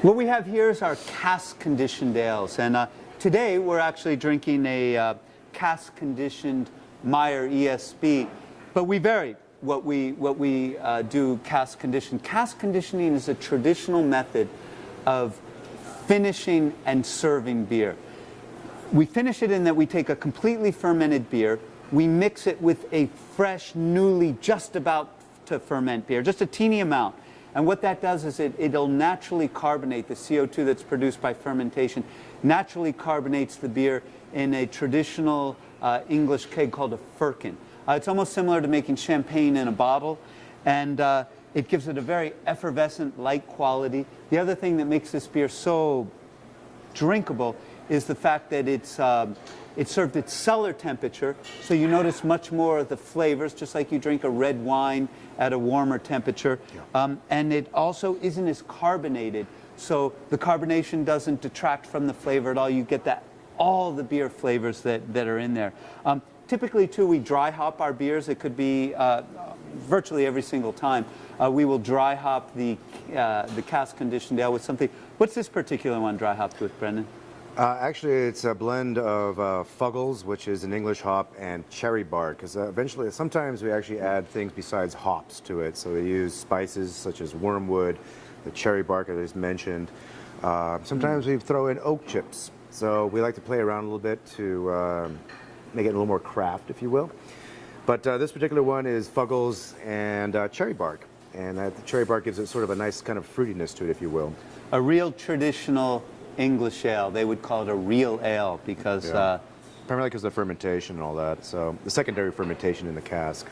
What we have here is our cask conditioned ales, and today we're actually drinking a cask conditioned Meyer ESB, but we vary what we do cask conditioned. Cask conditioning is a traditional method of finishing and serving beer. We finish it in that we take a completely fermented beer, we mix it with a fresh, newly just about to ferment beer, just a teeny amount. And what that does is it'll naturally carbonate the CO2 that's produced by fermentation, naturally carbonates the beer in a traditional English keg called a firkin. It's almost similar to making champagne in a bottle, and it gives it a very effervescent, light quality. The other thing that makes this beer so drinkable is the fact that it's served at cellar temperature, so you notice much more of the flavors, just like you drink a red wine at a warmer temperature. Yeah. And it also isn't as carbonated, so the carbonation doesn't detract from the flavor at all. You get all the beer flavors that are in there. Typically, too, we dry hop our beers. It could be virtually every single time. We will dry hop the cask conditioned ale with something. What's this particular one dry hopped with, Brendan? Actually, it's a blend of Fuggles, which is an English hop, and cherry bark. Because eventually, sometimes we actually add things besides hops to it. So we use spices such as wormwood, the cherry bark, as I just mentioned. Sometimes we throw in oak chips. So we like to play around a little bit to make it a little more craft, if you will. But this particular one is Fuggles and cherry bark. And the cherry bark gives it sort of a nice kind of fruitiness to it, if you will. A real traditional English ale. They would call it a real ale because... Yeah. Primarily because of the fermentation and all that. So the secondary fermentation in the cask.